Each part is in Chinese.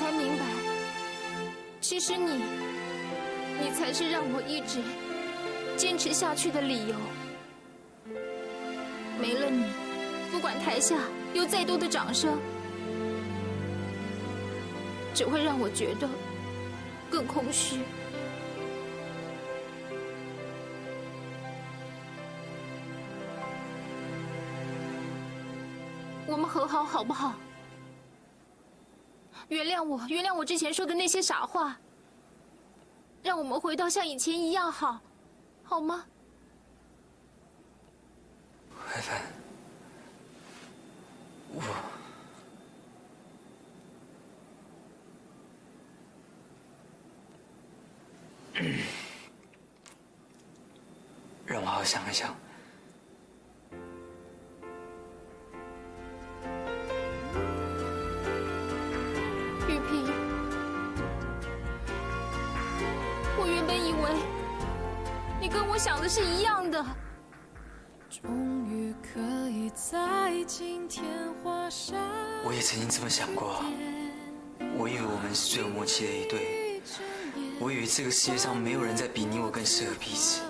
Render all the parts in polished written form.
才明白，其实你才是让我一直坚持下去的理由。没了你，不管台下有再多的掌声，只会让我觉得更空虚。我们和好好不好？原谅我，原谅我之前说的那些傻话，让我们回到像以前一样好，好吗？怀凡，让我好好想一想。玉萍，我原本以为你跟我想的是一样的。终于可以在今天画下。我也曾经这么想过啊，我以为我们是最有默契的一对，我以为这个世界上没有人再比你我更适合彼此。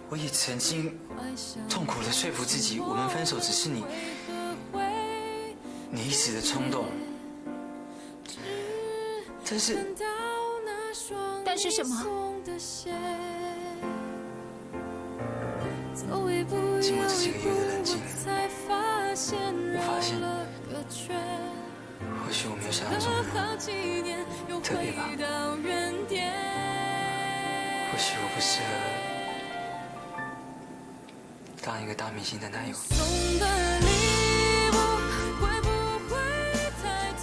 我也曾经痛苦地说服自己，我们分手只是你一时的冲动。但是什么？经过这几个月的冷静，我发现，或许我没有想象中的特别吧。或许我不适合当一个大明星的男友。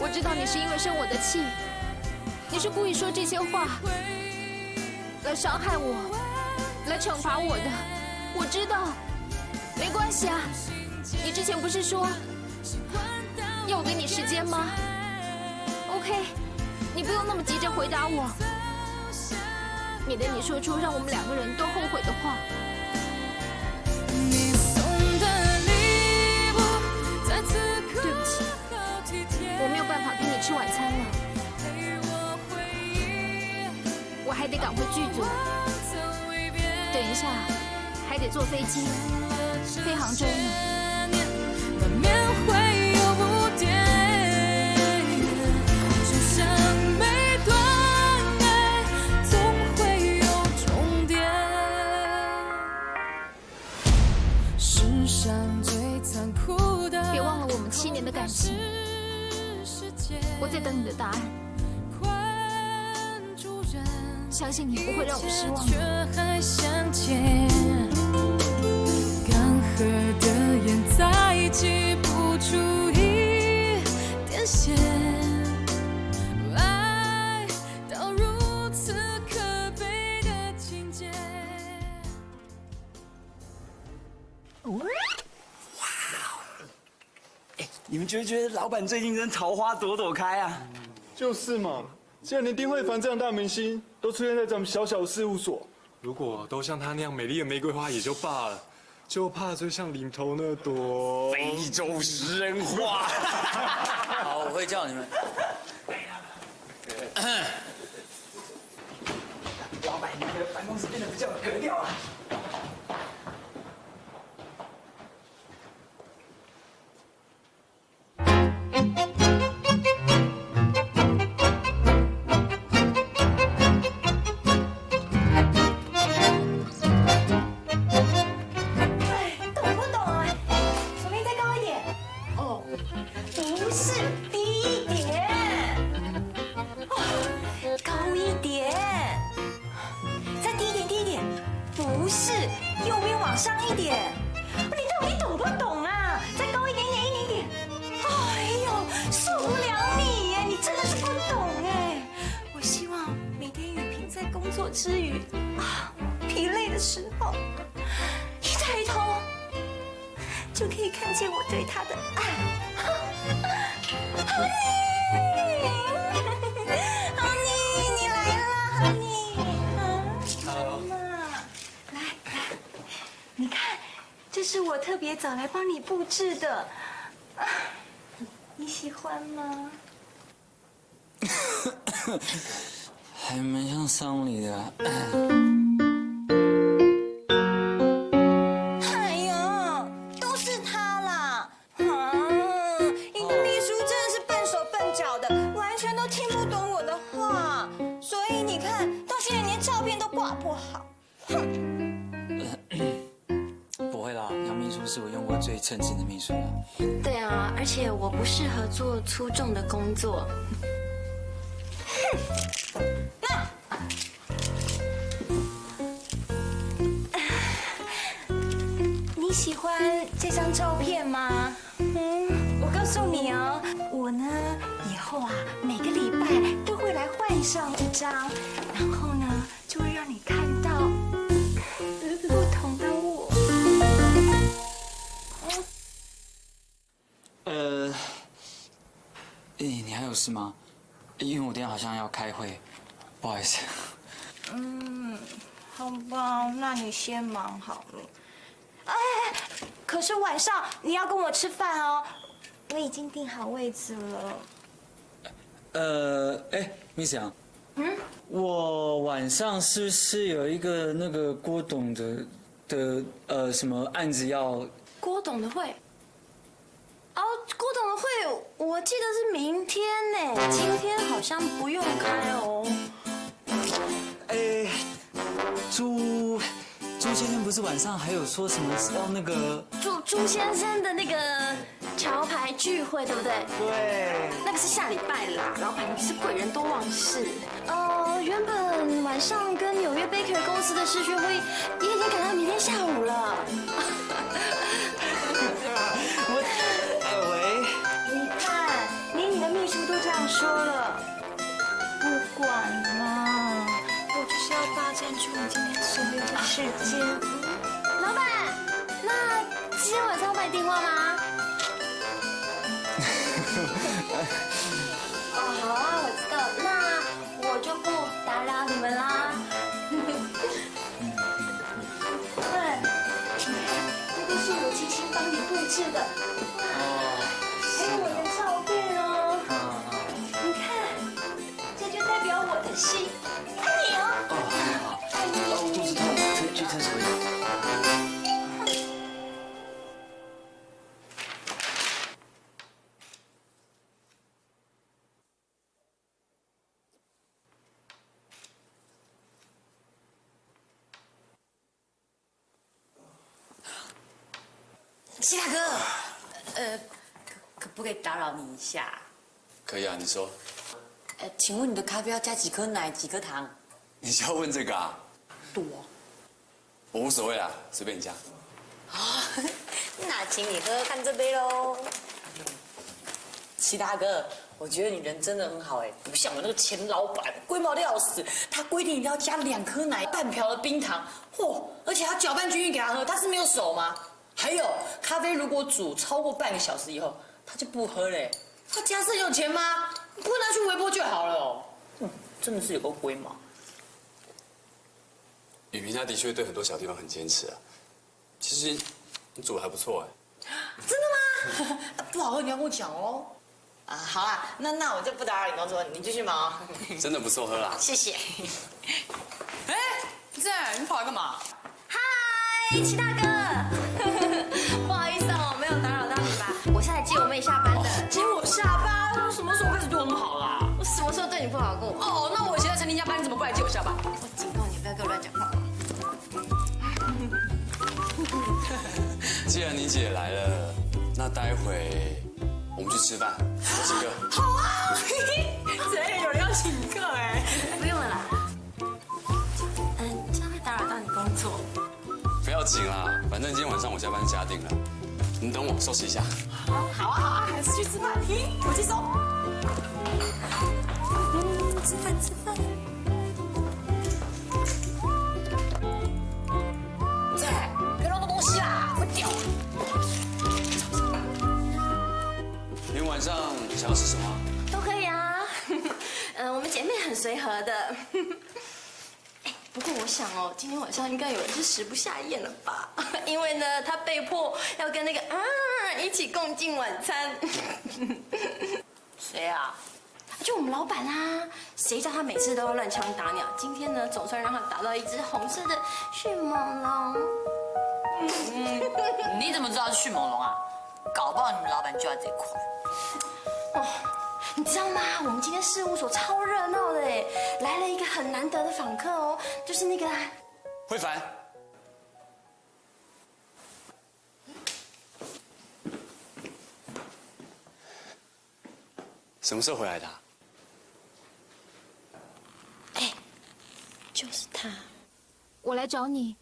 我知道你是因为生我的气，你是故意说这些话来伤害我，来惩罚我的。我知道，没关系啊。你之前不是说要我给你时间吗 ？OK， 你不用那么急着回答我，免得你说出让我们两个人都后悔的话。对不起，我没有办法陪你吃晚餐了，我还得赶回剧组。等一下。还得坐飞机飞杭州呢。难免会有不迭，就像每段爱总会有终点。世上最残酷的，别忘了我们7年的感情，我在等你的答案。相信你不会让我失望的。干涸的眼再挤不出一点血，爱到如此可悲的情节。哇！你们觉不觉得老板最近真桃花朵朵开啊？就是嘛，既然连丁慧凡这样大明星都出现在咱们小小事务所，如果都像她那样美丽的玫瑰花也就罢了。就怕最像领头那朵非洲食人花。好，我会叫你们。老板，你的办公室变得比较有格调啊。之余疲累的时候，一抬头就可以看见我对他的爱。Honey， 你来了 ，Honey。好嘛，来，你看，这是我特别找来帮你布置的，你喜欢吗？还蛮像丧礼的啊。哎呀，都是他啦！你的秘书真的是笨手笨脚的，完全都听不懂我的话，所以你看到现在连照片都挂不好。不会啦，杨秘书是我用过最称职的秘书了。对啊，而且我不适合做粗重的工作。你喜欢这张照片吗？我告诉你哦，我呢以后啊每个礼拜都会来换上一张，然后呢就会让你看到不同的我。你还有事吗？因为我等一下好像要开会，不好意思。好吧，那你先忙好了。哎，可是晚上你要跟我吃饭哦，我已经订好位置了。Miss 杨，我晚上是不是有一个那个郭董的什么案子要？郭董的会？哦，郭董的会，我记得是明天呢，今天好像不用开哦。朱先生不是晚上还有说什么要那个朱先生的那个桥牌聚会，对不对？对，那个是下礼拜啦，老板你是贵人多忘事。原本晚上跟纽约 Baker 公司的视讯会议也已经改到明天下午了。你看，连你的秘书都这样说了，不管啦，我就是要霸占住你今天所有的时间。老板，那今天晚上帮你订货吗？好啊，我知道，那我就不打扰你们啦。对，这个是我精心帮你布置的，还有我的照片哦。你看，这就代表我的心，爱你哦。好，我肚子痛，去厕所一下。谢大哥，可不可以打扰你一下？可以啊，你说。请问你的咖啡要加几颗奶、几颗糖？你就要问这个啊？多。我无所谓啦，随便你加。那请你喝喝看这杯喽。齐大哥，我觉得你人真的很好哎，不像我那个前老板，龟毛的要死。他规定一定要加2颗奶、半瓢的冰糖，而且他搅拌均匀给他喝，他是没有手吗？还有，咖啡如果煮超过半个小时以后，他就不喝嘞。他家是很有钱吗？不拿去微波就好了哦。真的是有够龟毛。雨萍她的确对很多小地方很坚持啊。其实你煮的还不错哎。真的吗？不好喝你要跟我讲哦。好啦，那我就不打扰你工作，你继续忙哦。真的不错喝啦。谢谢。这你跑来干嘛？嗨，齐大哥，不好意思哦，没有打扰到你吧？我是来接我妹下班的。接我下班？我什么时候开始对我那么好啦？我什么时候对你不好过？哦，那我以前在餐厅加班，你怎么不来接我下班？我警告你，不要给我乱讲话。既然你姐来了，那待会我们去吃饭，我请客。好啊，这有人要请客哎。不用了啦。这样会打扰到你工作。不要紧啦，反正今天晚上我加班加定了，你等我收拾一下。好啊，还是去吃饭。我去收。吃饭。别乱动东西啦，会掉。你晚上想要吃什么？都可以啊。我们姐妹很随和的。不过我想哦，今天晚上应该有人是食不下咽了吧？因为呢，她被迫要跟那个一起共进晚餐。谁啊？就我们老板啊，谁叫他每次都要乱枪打鸟？今天呢，总算让他打到一只红色的迅猛龙。你怎么知道是迅猛龙啊？搞不好你们老板就要这款。哦，你知道吗？我们今天事务所超热闹的哎，来了一个很难得的访客哦，就是那个慧凡，什么时候回来的啊？哎，就是他。我来找你，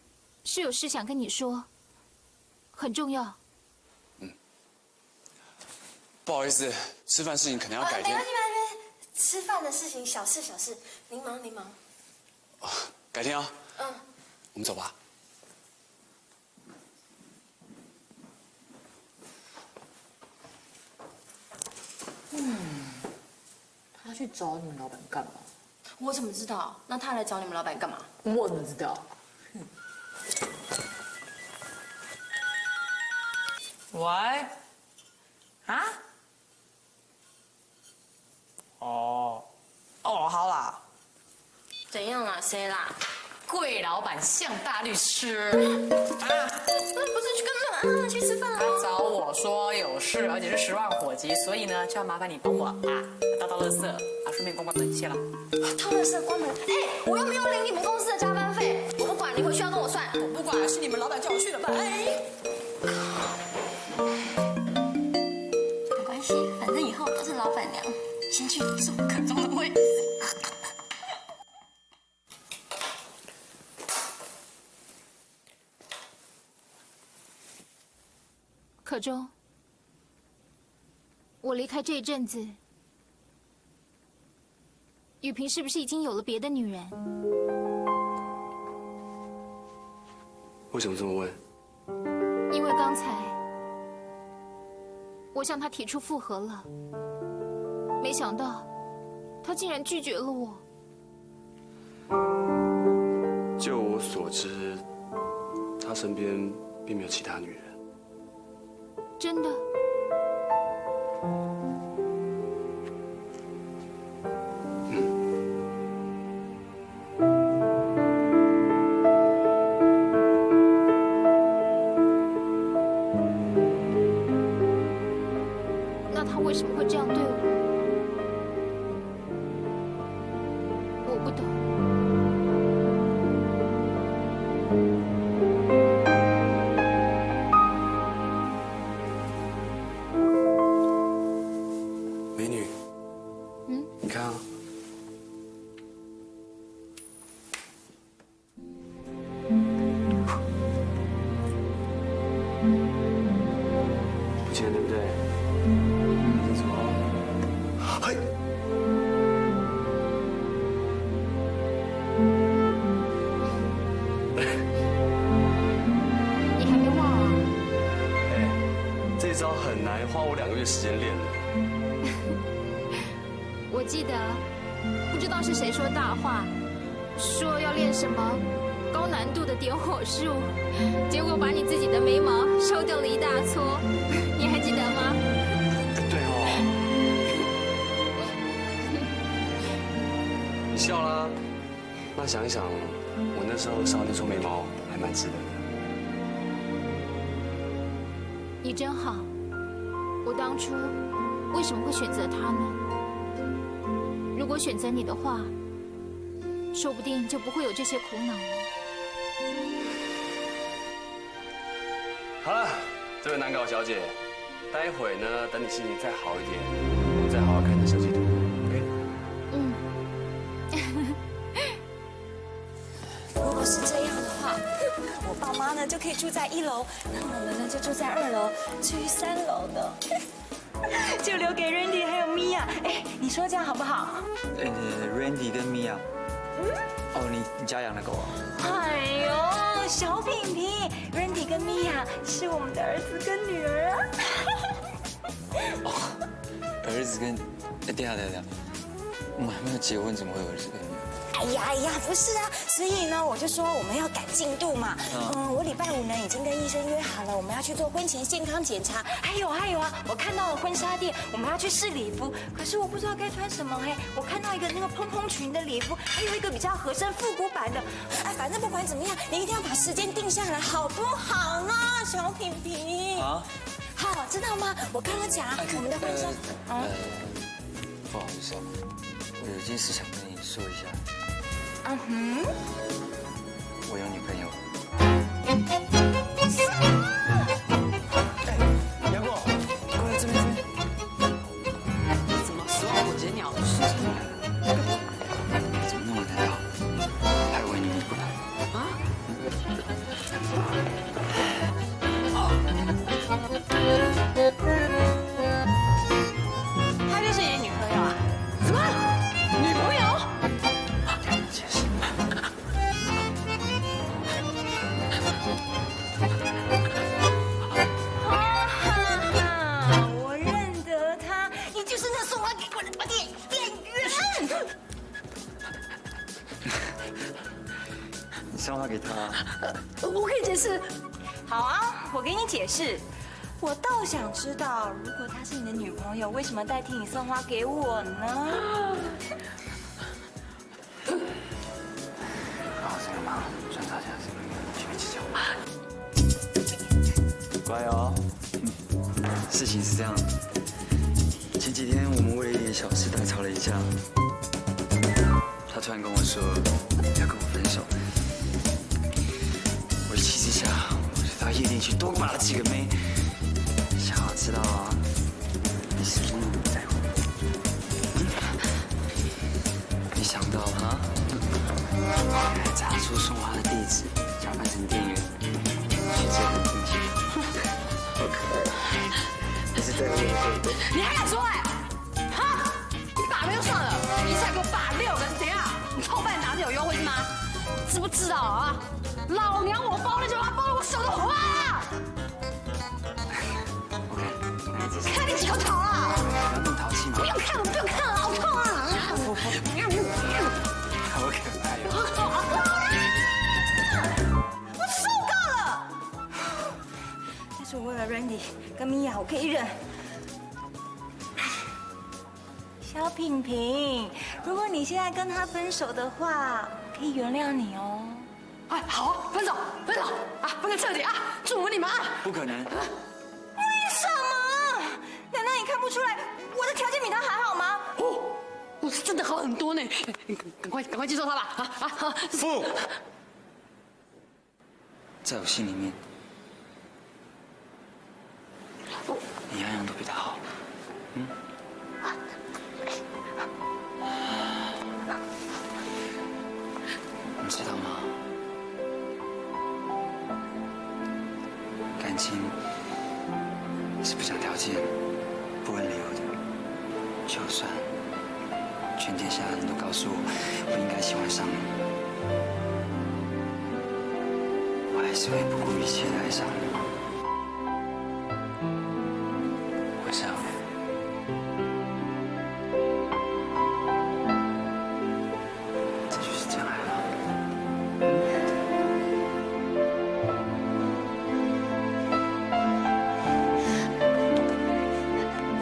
是有事想跟你说，很重要。不好意思，吃饭事情可能要改天。没关系，没关系，吃饭的事情小事小事，您忙您忙。改天啊。嗯。我们走吧。他去找你们老板干嘛？我怎么知道？那他来找你们老板干嘛？我怎么知道？喂？啊？哦，好啦。怎样啦？谁啦？贵老板向大律师啊，那不是去跟那去吃饭啊？他找我说有事，而且是10万火急，所以呢就要麻烦你帮我倒垃圾，顺便关关门，谢了。掏垃圾关门？哎，我又没有领你们公司的加班费，我不管，你回去要跟我算。我不管，是你们老板叫我去的吧？没关系，反正以后都是老板娘，先去坐可中的位置。可中，我离开这一阵子，雨萍是不是已经有了别的女人？为什么这么问？因为刚才我向她提出复合了，没想到她竟然拒绝了我。就我所知，他身边并没有其他女人。真的？那他为什么会这样对我？我不懂。美女，你看啊，不见对不对？走。嘿。你还没忘啊？哎，这招很难，花我2个月时间练的。我记得，不知道是谁说大话，说要练什么高难度的点火术，结果把你自己的眉毛烧掉了一大撮，你还记得吗？对哦。你笑啦？那想一想，我那时候烧那撮眉毛还蛮值得的。你真好，我当初为什么会选择他呢？如果选择你的话，说不定就不会有这些苦恼了。好了，这位难搞小姐，待会呢，等你心情再好一点，我们再好好看你的设计图 ，OK？ 嗯。如果是这样的话，我爸妈呢就可以住在1楼，那我们呢就住在2楼，至于3楼的，就留给 Randy 还有 Mia。哎，你说这样好不好？Randy 跟 Mia。哦，你家养的狗啊？哎呦，小品评 ，Randy 跟 Mia 是我们的儿子跟女儿啊。哦，儿子跟……等一下，我们还没有结婚，怎么会有儿子跟女儿？哎呀，不是啊，所以呢，我就说我们要赶进度嘛。我礼拜5呢已经跟医生约好了，我们要去做婚前健康检查。还有啊，我看到了婚纱店，我们要去试礼服，可是我不知道该穿什么嘿。我看到一个那个蓬蓬裙的礼服，还有一个比较合身复古版的。哎，反正不管怎么样，你一定要把时间定下来，好不好呢，小品品？啊，好，知道吗？我跟我讲，我们的婚纱，不好意思啊，我有件事想跟你说一下。我有女朋友。杨过，过来这边。什么10万火急鸟？事情来了，怎么那么难搞？还以为你不来。她就是你的女朋友啊？什么？女朋友？解释。我认得他，你就是那送花给我的店员。你送花给他。我可以解释。好啊，我给你解释。我倒想知道，如果她是你的女朋友，为什么代替你送花给我呢？帮我这个忙，赚大家这个去计较。乖哦。事情是这样，前几天我们为了一点小事大吵了一架，他突然跟我说要跟我分手。我一气之下，我就到夜店去多骂了几个妹，想要知道你是不是那么在乎。没想到哈，还查出送花的地址，假扮成店员，去这个定情。好可爱，你是在乎我对不对？你还敢说哎？哈！你把妹就算了，你一下给我把6个，怎样？你后半打是有优惠是吗？知不知道啊？老娘我包那句话包得我手都花了。OK， 那你这是看你几口吵了？不要那么淘气嘛。不用看了，不用看了，好痛啊！好可爱哟。我受够了。但是我为了 Randy 跟米娅，我可以忍。小品品，如果你现在跟他分手的话，可以原谅你哦。哎，好，分手啊，分个彻底啊！祝福你们啊！不可能。为什么？难道你看不出来我的条件比他还好吗？哦，我是真的好很多呢，赶快接受他吧！啊！不，在我心里面，你样样都比他好。你知道吗？感情是不讲条件、不问理由的。就算全天下人都告诉我不应该喜欢上你，我还是会不顾一切的爱上你。为什么？这就是真爱吗？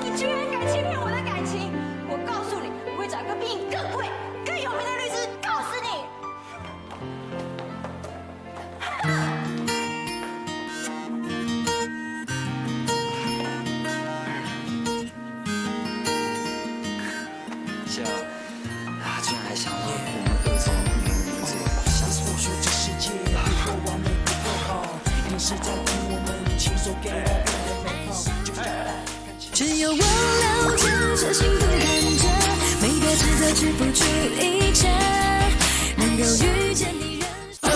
你居然敢欺骗我的感情！我告诉你，我会找一个比你更贵、更有名的律师告死你！笑，他居然还想说我们恶作女人名字，吓死我！只有我了解，这幸福看着，每个值得去付出一切，能够遇见你。哦，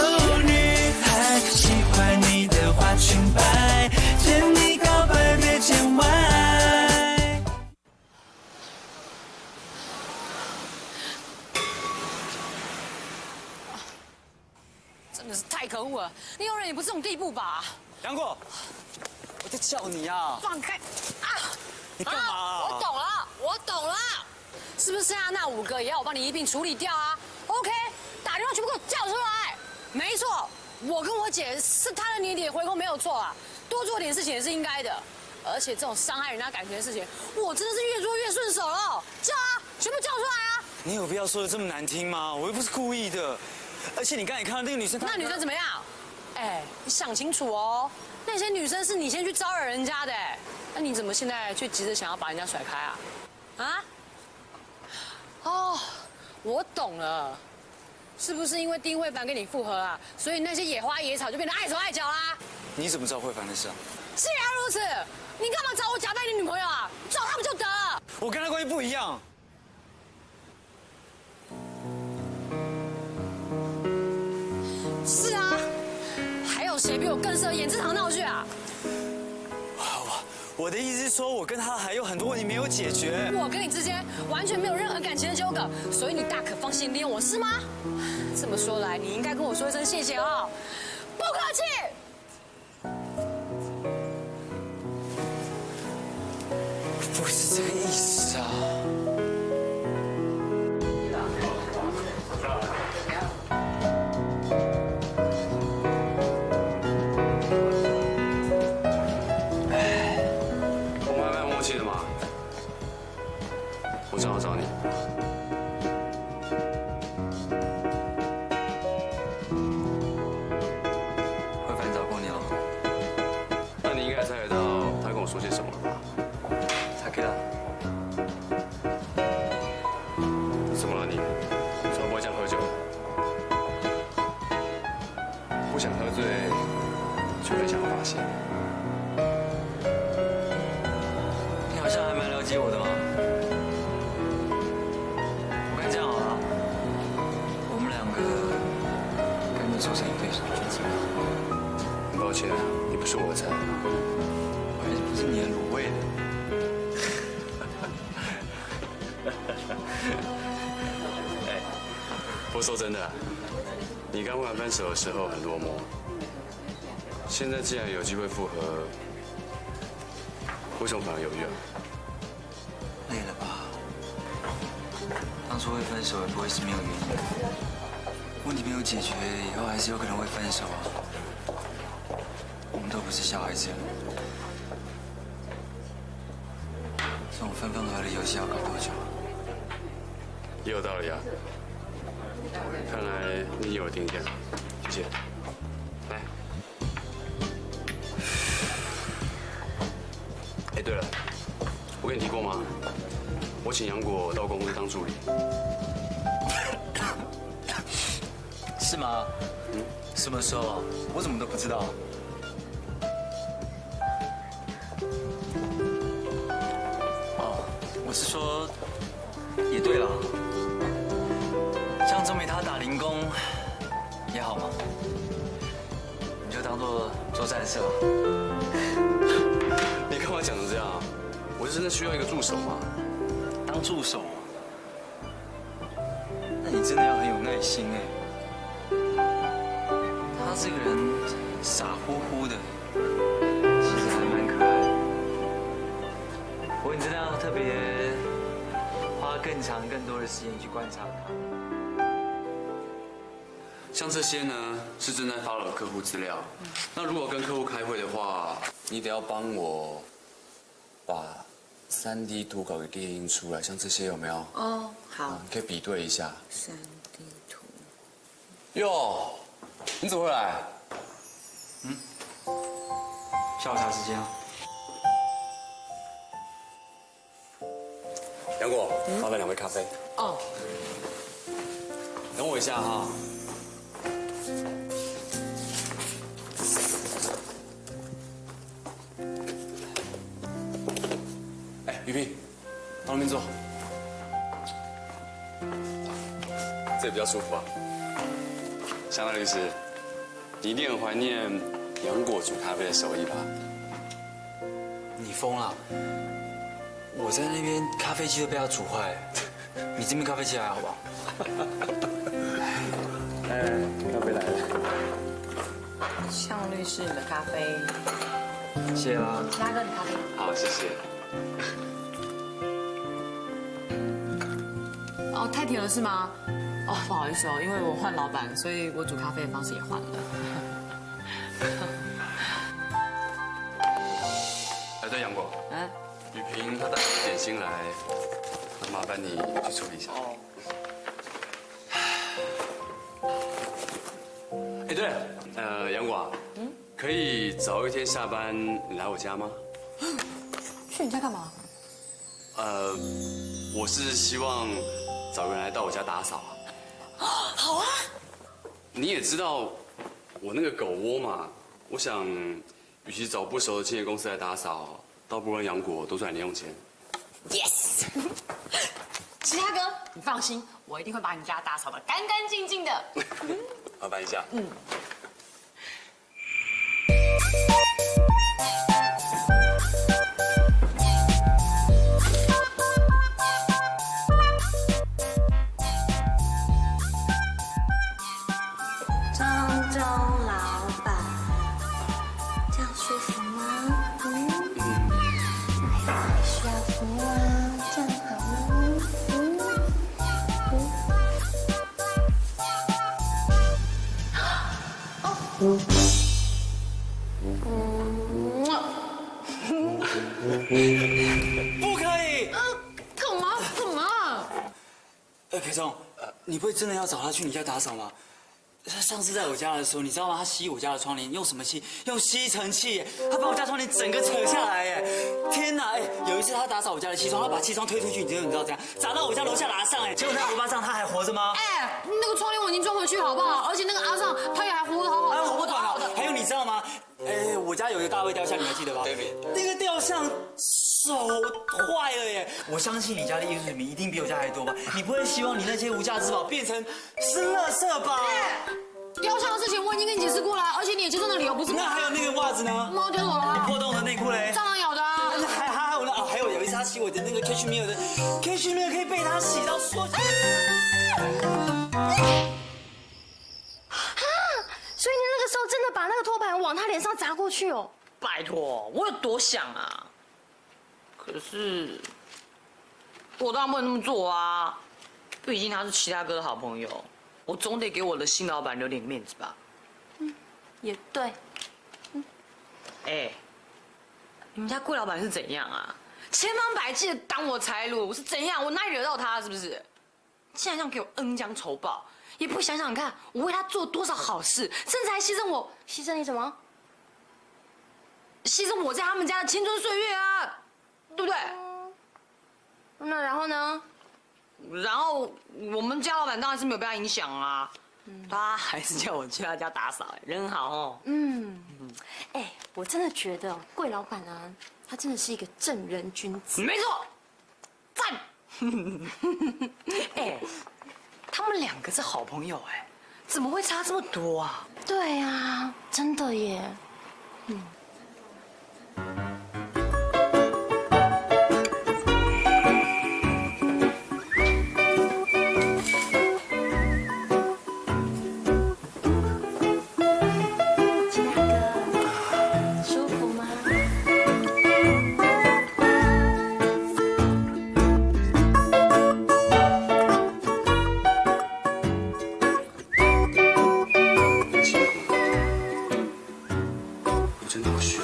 女孩，喜欢你的花裙摆，见你告白别见外。真的是太可恶了！利用人也不是这种地步吧？杨过，我在叫你啊！放开！啊！你干嘛？我懂了，是不是啊？那5个也要我帮你一并处理掉啊 ？OK，叫出来！没错，我跟我姐是贪了你一点回扣没有错啊，多做点事情也是应该的。而且这种伤害人家感情的事情，我真的是越做越顺手了。叫啊，全部叫出来啊！你有必要说的这么难听吗？我又不是故意的。而且你刚才看到那个女生，那女生怎么样？哎，你想清楚哦，那些女生是你先去招惹人家的，那你怎么现在却急着想要把人家甩开啊？啊？哦，我懂了，是不是因为丁慧凡跟你复合啊，所以那些野花野草就变得碍手碍脚啦？你怎么知道慧凡的事啊？既然如此，你干嘛找我假扮你女朋友啊？找他们就得了。我跟他关系不一样。是啊，还有谁比我更适合演这场闹剧啊？我的意思是说，我跟他还有很多问题没有解决。我跟你之间完全没有任何感情的纠葛，所以你大可放心利用我是吗？这么说来，你应该跟我说一声谢谢哦。不客气。不是这个意思啊。我正好找你。慧凡找过你了，那你应该猜得到他跟我说些什么了吧？才给他。怎么了你？怎么不会这样喝酒？不想喝醉，就很想发泄。你好像还蛮了解我的嘛。做成一对手，就这样。很抱歉，你不是我的菜。我还是不是你的卤味的。哎，不说真的，你刚跟分手的时候很落寞，现在既然有机会复合，为什么反而犹豫啊？累了吧？当初会分手也不会是没有原因的。问题没有解决，以后还是有可能会分手啊。我们都不是小孩子了，这种分分合合的游戏要搞多久？也有道理啊。看来你有定见，谢谢。来。哎，对了，我跟你提过吗？我请杨果到公司当助理。是吗？什么时候？我怎么都不知道。哦，我是说，也对了，像钟美她打零工也好嘛，你就当做做善事吧。你干嘛讲成这样啊？我是真的需要一个助手嘛。当助手？那你真的要很有耐心哎。他这个人傻乎乎的，其实还蛮可爱的。不过你真的要特别花更长、更多的时间去观察他。像这些呢，是正在follow客户资料。那如果跟客户开会的话，你得要帮我把3D 图稿给列印出来。像这些有没有？哦，好。你可以比对一下。3D 图。哟。你怎么会来？下午茶时间啊。杨果，麻烦2杯咖啡。哦。等我一下哈。哎，于平，到那边坐。这里比较舒服啊。香奈律师，你一定很怀念杨果煮咖啡的手艺吧？你疯了！我在那边咖啡机都被他煮坏了，你这边咖啡机还好吧？哎，咖啡来了。向律师，你的咖啡。谢啦。拉哥，你咖啡。好，谢谢。哦，太甜了是吗？哦，不好意思哦，因为我换老板，所以我煮咖啡的方式也换了。哎，对，杨果，雨萍她带点心来，那麻烦你去处理一下。哦。哎，对了，杨果啊，可以早一天下班你来我家吗？去你家干嘛？我是希望找个人来到我家打扫啊。好啊。你也知道我那个狗窝嘛，我想，与其找不熟的清洁公司来打扫，倒不如让杨果多赚点零用钱。Yes。其他哥，你放心，我一定会把你家打扫得干干净净的。麻烦一下。张老板，这样舒服吗？还需要服务啊，这样好吗？不可以！干嘛？干嘛？裴总，你不会真的要找他去你家打扫吗？他上次在我家的时候，你知道吗？他吸我家的窗帘，用什么吸？用吸尘器，他把我家窗帘整个扯下来，哎，天哪！哎，有一次他打扫我家的气窗，他把气窗推出去，你知道怎样？砸到我家楼下拿上，哎，结果那胡巴掌他还活着吗？哎，那个窗帘我已经装回去，好不好？而且那个阿尚他也还活得好好的。哎，我不管了。还有你知道吗？我家有一个大卫雕像，你还记得吧？对。那个雕像手坏了耶！我相信你家的艺术水平一定比我家还多吧？你不会希望你那些无价之宝变成是垃圾吧？雕像的事情我已经跟你解释过了，而且你也接受那理由不是？那还有那个袜子呢？猫丢走了。破洞的内裤嘞？蟑螂咬的啊。还有呢啊，还有一次他洗我的那个 cashmere 的 cashmere 可以被他洗到缩。所以你那个时候真的把那个托盘往他脸上砸过去哦？拜托，我有多想啊！可是我当然不能那么做啊，毕竟他是其他哥的好朋友，我总得给我的新老板留点面子吧。也对。哎，你们家贵老板是怎样啊？千方百计的挡我财路，我是怎样？我哪里惹到他是不是？竟然这样给我恩将仇报，也不想想看我为他做多少好事，甚至还牺牲我，牺牲你什么？牺牲我在他们家的青春岁月啊，对不对？那然后呢？然后我们家老板当然是没有被他影响啊，他还是叫我去他家打扫，人很好哦。哎，我真的觉得贵老板啊，他真的是一个正人君子。没错，赞。哎，他们两个是好朋友哎，怎么会差这么多啊？对啊，真的耶。其他哥，舒服吗？我真的不需要。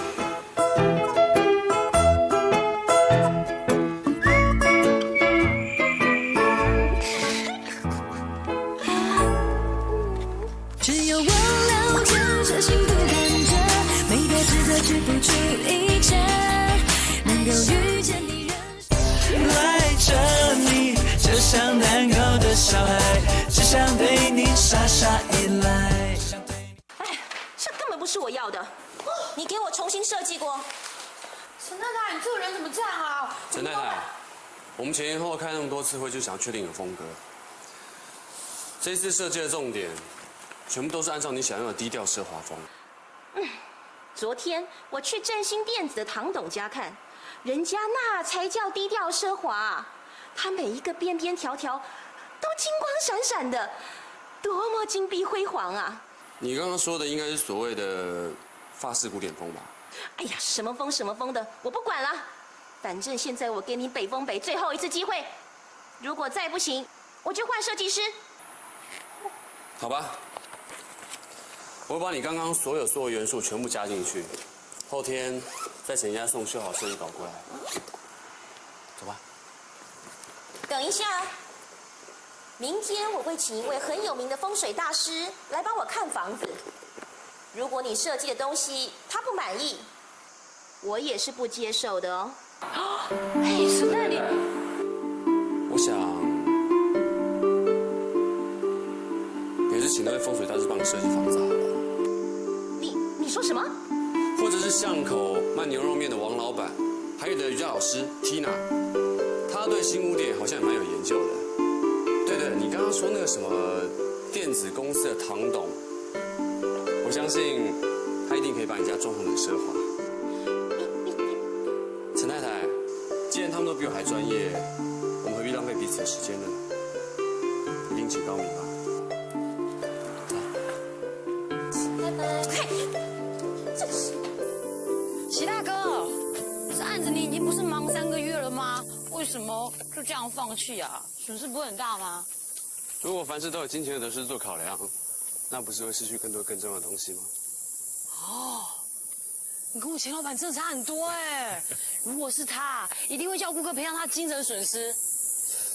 只有我了解这幸福感觉，没别值得止付出一切，能够遇见你赖着你，就像难搞的小孩，只想对你傻傻依赖。哎，这根本不是我要的，你给我重新设计过。陈太太，你这个人怎么这样啊？陈太太，我们前后开那么多次会，就想确定你的风格。这次设计的重点，全部都是按照你想要的低调奢华风。昨天我去振兴电子的唐董家看，人家那才叫低调奢华啊！他每一个边边条条都金光闪闪的，多么金碧辉煌啊！你刚刚说的应该是所谓的法式古典风吧？哎呀，什么风什么风的，我不管了。反正现在我给你北风北最后一次机会，如果再不行，我就换设计师。好吧，我会把你刚刚所有元素全部加进去，后天再请人家送修好设计稿过来。走吧。等一下，明天我会请一位很有名的风水大师来帮我看房子。如果你设计的东西他不满意，我也是不接受的哦。哎，孙奈你，我想，也是请那位风水大师帮你设计房子好了。你说什么？或者是巷口卖牛肉面的王老板，还有你的瑜伽老师 Tina， 他对新屋店好像也蛮有研究的。对，你刚刚说那个什么电子公司的唐董，我相信他一定可以把你家装潢很奢华。陈太太，既然他们都比我还专业，我们何必浪费彼此的时间呢？一定请高明吧。齐大哥，这案子你已经不是忙3个月了吗？为什么就这样放弃啊？损失不会很大吗？如果凡事都有金钱的得失做考量，那不是会失去更多更重要的东西吗？哦，你跟我钱老板真的差很多哎！如果是他，一定会叫顾客赔偿他精神损失。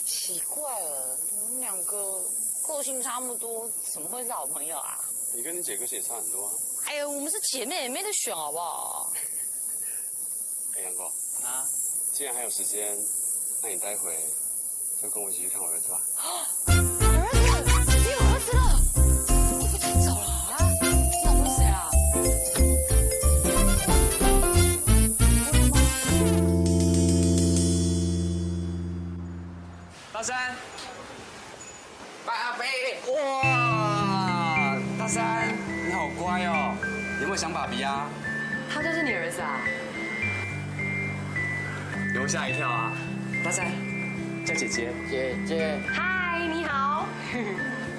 奇怪了，你们2个个性差那么多，怎么会是好朋友啊？你跟你姐个性也差很多啊。哎呀，我们是姐妹，也没得选好不好？哎，杨过啊，既然还有时间，那你待会就跟我一起去看我儿子吧。儿子，你有儿子了？你不太早了啊？你老婆是谁啊？大山，爸比，哇，大山，你好乖哦，有没有想爸比啊？他就是你儿子啊？有吓一跳啊！大山，叫姐姐。姐姐。嗨，你好。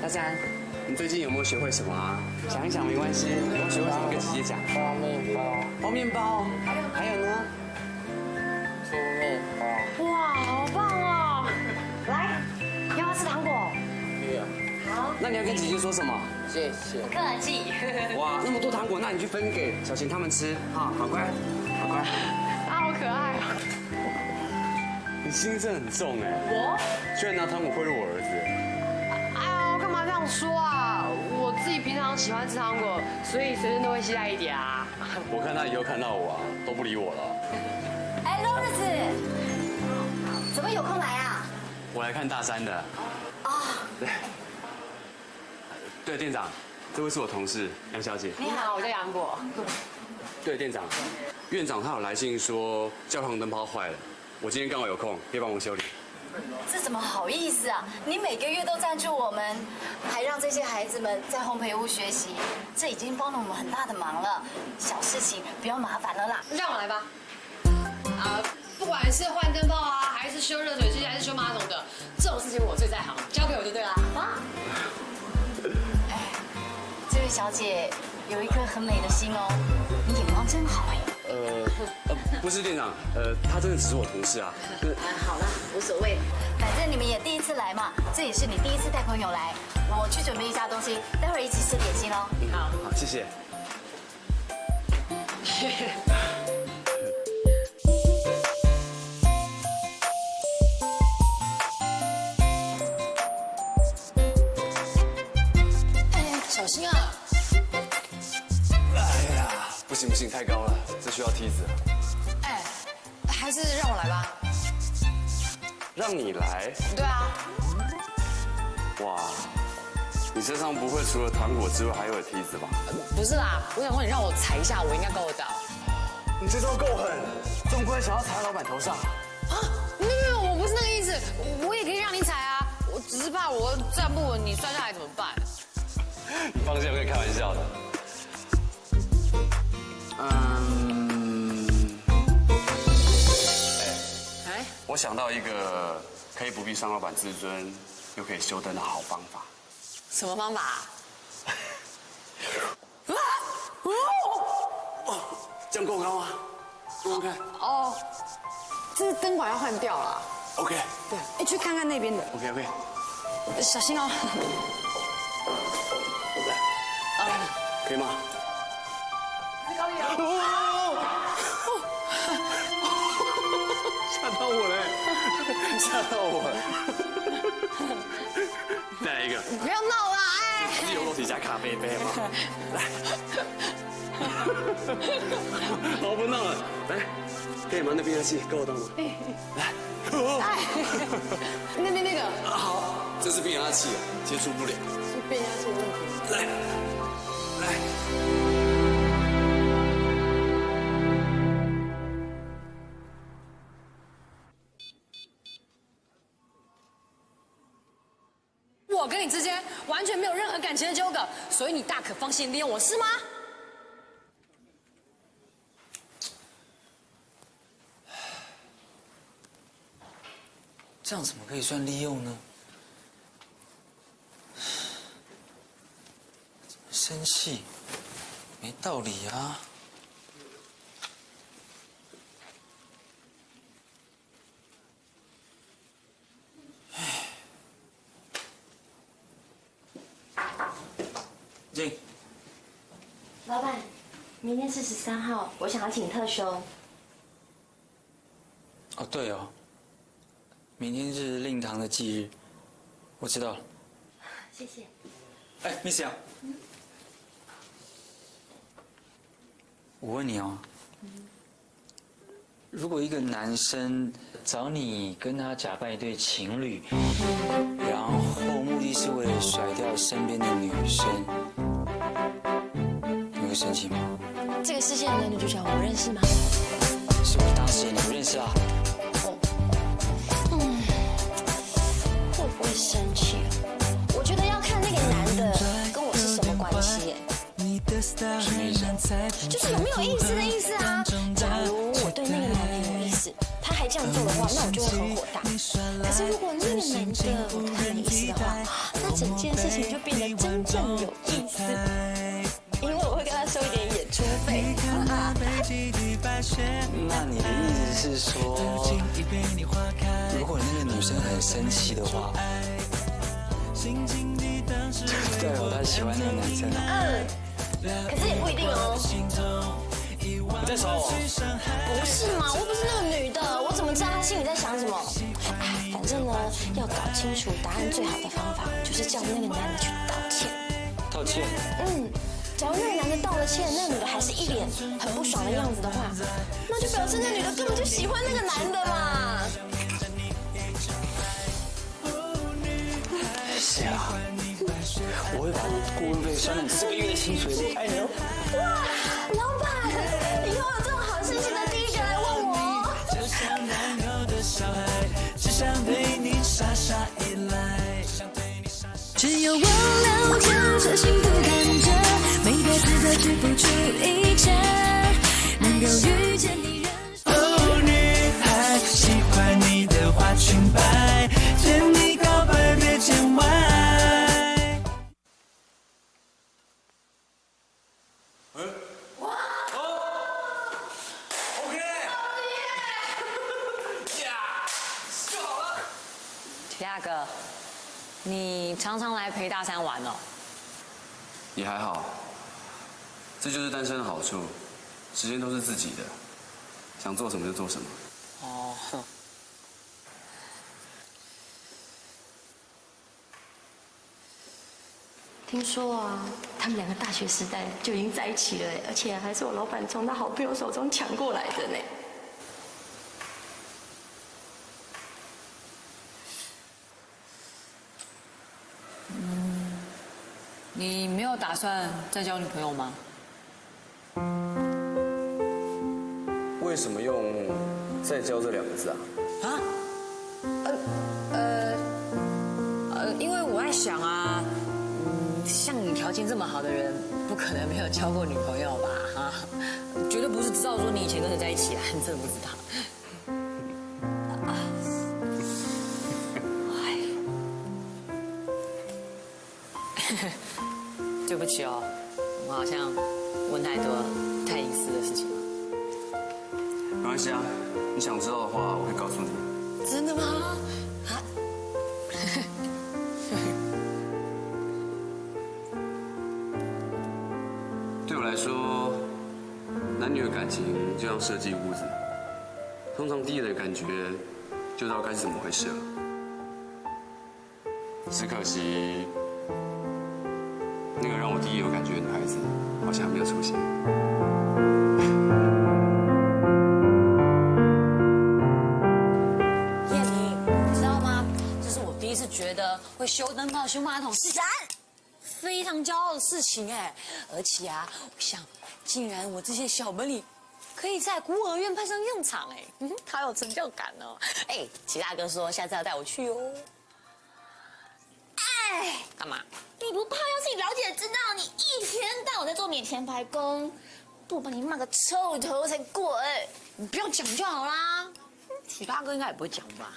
大山，你最近有没有学会什么啊？想一想没关系，有没有学会什么跟姐姐讲？包面包。包面包。还有呢？粗面包。哇，好棒哦！来，要不要吃糖果？没有。好。那你要跟姐姐说什么？谢谢。不客气。哇，那么多糖果，那你去分给小贤他们吃哈，好乖，好乖。他好可爱啊！你心真的很重哎。我？居然拿糖果贿赂我儿子。哎呀，干嘛这样说啊？我自己平常喜欢吃糖果，所以随身都会携带一点啊。我看他以后看到我啊，都不理我了。哎，露日子，怎么有空来啊？我来看大山的。啊，对，店长，这位是我同事杨小姐。你好，我叫杨果。对，店长，院长他有来信说教堂灯泡坏了，我今天刚好有空，可以帮忙修理。这怎么好意思啊？你每个月都赞助我们，还让这些孩子们在烘焙屋学习，这已经帮了我们很大的忙了。小事情不要麻烦了啦。让我来吧。不管是换灯泡啊，还是修热水器，还是修马桶的，这种事情我最在行，交给我就对了。啊？哎，这位小姐有一颗很美的心哦，你眼光真好哎。不是店长，他真的只是我同事啊。好了，无所谓，反正你们也第一次来嘛，这也是你第一次带朋友来。我去准备一下东西，待会儿一起吃点心哦。好，谢谢。哎，小心啊！哎呀，不行，太高了，这需要梯子。哎，还是让我来吧。让你来？对啊。哇，你身上不会除了糖果之外还有梯子吧？不是啦，我想说你让我踩一下，我应该够得到。你这招够狠，总不会想要踩在老板头上？啊，没有，我不是那个意思，我也可以让你踩啊，我只是怕我站不稳，你摔下来怎么办？你放心，我跟你开玩笑的。我想到一个可以不必伤老板自尊，又可以修灯的好方法。什么方法？这样够高吗？给我看。哦，这是灯管要换掉了。OK。对，哎，去看看那边的。OK。小心哦。可以吗？吓到我嘞！吓到我了。再来一个。不要闹啦，哎！自由落体加咖啡杯吗？来。好，不闹了，来，可以吗？那变压器够我动吗？来。那个。好，这是变压器，接触不了。是变压器的问题。来，来。我跟你之间完全没有任何感情的纠葛，所以你大可放心利用我，是吗？这样怎么可以算利用呢？生气，没道理啊！进。老板，明天是13号，我想要请特休。哦，对哦，明天是令堂的忌日，我知道了。谢谢。哎，Miss 杨，我问你哦，如果一个男生找你跟他假扮一对情侣，然后目的是为了甩掉身边的女生，你会生气吗？这个世界的男女主角我认识吗？是我当时你不认识啊？会不会生气？我觉得要看那个男的跟我是什么关系耶。什么意思？就是有没有意思的意思啊。假如我对那个男的有意思，他还这样做的话，那我就会很火大。可是如果那个男的我对他没意思的话，那整件事情就变得真正有意思。因为我会跟他收一点演出费。那你的意思是说，如果那个女生很生气的话，就代表她喜欢那个男生啊？可是也不一定哦。你在吵我？不是嘛，我又不是那个女的，我怎么知道她心里在想什么？反正呢，要搞清楚答案最好的方法，就是叫那个男的去道歉。道歉？假如那个男的道了歉，那个女的还是一脸很不爽的样子的话，那就表示那女的根本就喜欢那个男的嘛。是啊，我会把顾问费算到你这个月的薪水里。爱你哦。哇，老板，以后有这种好事情的第一个来问我。就像难搞的小孩，只想对你傻傻依赖。只有我了解这幸福感觉，每个字都织不出一切，能够遇见你。哦，女孩喜欢你的花裙摆，见你告白别见外。铁大哥，你常常来陪大山玩哦。也还好，这就是单身的好处，时间都是自己的，想做什么就做什么。哦。听说啊，他们两个大学时代就已经在一起了，而且还是我老板从他好朋友手中抢过来的呢。你没有打算再交女朋友吗？为什么用“再交”这2个字啊？因为我在想啊，像你条件这么好的人，不可能没有交过女朋友吧？哈，绝对不是知道说你以前跟谁在一起啊，你真的不知道。对不起哦，我好像问太多太隐私的事情了。没关系啊，你想知道的话，我会告诉你。真的吗？啊？感情就像设计屋子，通常第一眼的感觉就知道该是怎么回事了。只可惜，那个让我第一有感觉的女孩子好像还没有出现。燕妮，你知道吗？这是我第一次觉得会修灯泡、修马桶是非常骄傲的事情哎！而且啊，我想，竟然我这些小本领可以在孤儿院派上用场哎，好有成就感哦！哎，齐大哥说下次要带我去哦。哎，干嘛？你不怕要是你老姐知道你一天到晚在做免钱白工，不把你骂个臭头才怪！你不要讲就好啦。齐大哥应该也不会讲吧？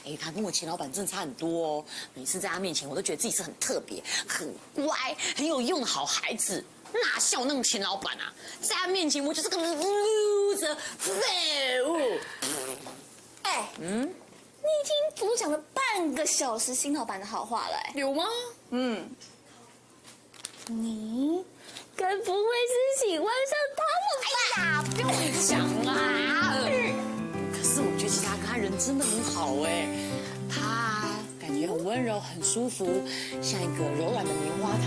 哎，他跟我前老板真的差很多哦。每次在他面前，我都觉得自己是很特别、很乖、很有用的好孩子，哪像那种前老板啊？在他面前，我就是个 loser 废物。哎，你已经主讲了半个小时新老板的好话了，哎，有吗？你该不会是喜欢上他了吧？不用你讲啦。可是我觉得齐大哥他人真的很好哎，他感觉很温柔、很舒服，像一个柔软的棉花糖，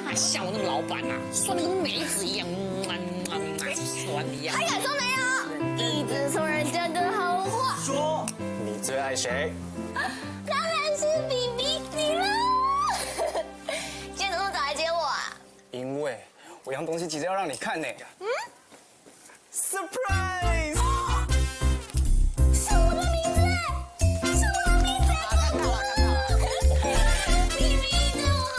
哪像我那个老板啊，酸的跟梅子一样，酸一样。还敢说没有？一直说人家的好话。说你最爱谁？当然是比比你了。今天怎么那么早来接我啊？因为我样东西急着要让你看呢。Surprise！ 是我的名字哎，是我的名字。看到了。比比的我。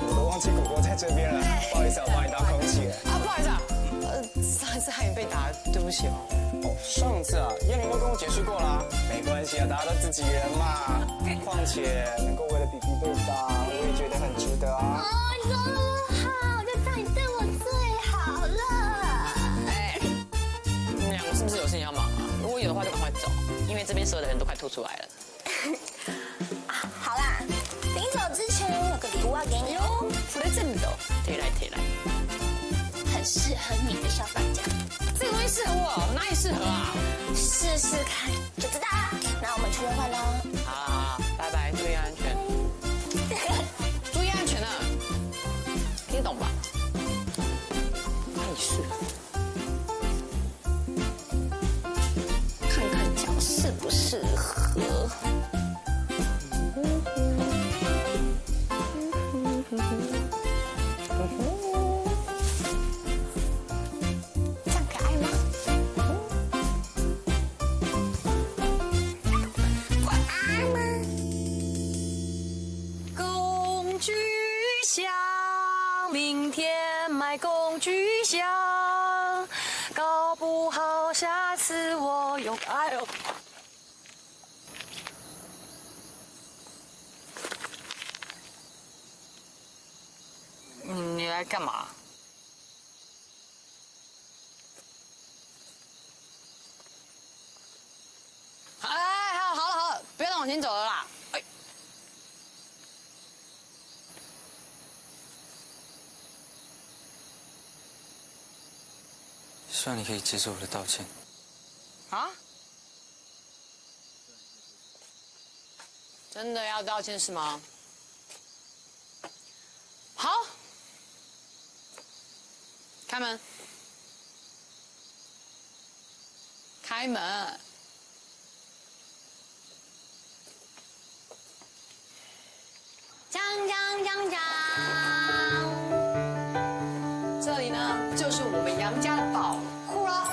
我都忘记果果在这边了，不好意思，我把你当空气了。啊，不好意思啊，上一次害你被打，对不起哦。上次啊，燕玲都跟我解释过啦，没关系啊，大家都自己人嘛。况且能够为了比比被打，我也觉得很值得啊。哦，你说得好，就知道你对我最好了。哎，你们两个是不是有事情要忙啊？如果有的话就赶快走，因为这边所有的人都快吐出来了。好啦，临走之前有个礼物要给你哦，福来正的，推来推来，很适合你的小发夹。这个东西适合我，哪里适合啊？试试看就知道啦。那我们出门换喽。好，拜拜，注意安全。注意安全啊，听得懂吧？哪里适合？看看脚适不适合。这样可爱吗？可爱吗？工具箱，明天买工具箱，搞不好下次我有哎呦。你来干嘛？哎，好了，不要再往前走了啦！哎，希望你可以接受我的道歉。啊？真的要道歉是吗？好，开门，开门。锵锵锵锵！这里呢，就是我们杨家的宝库了。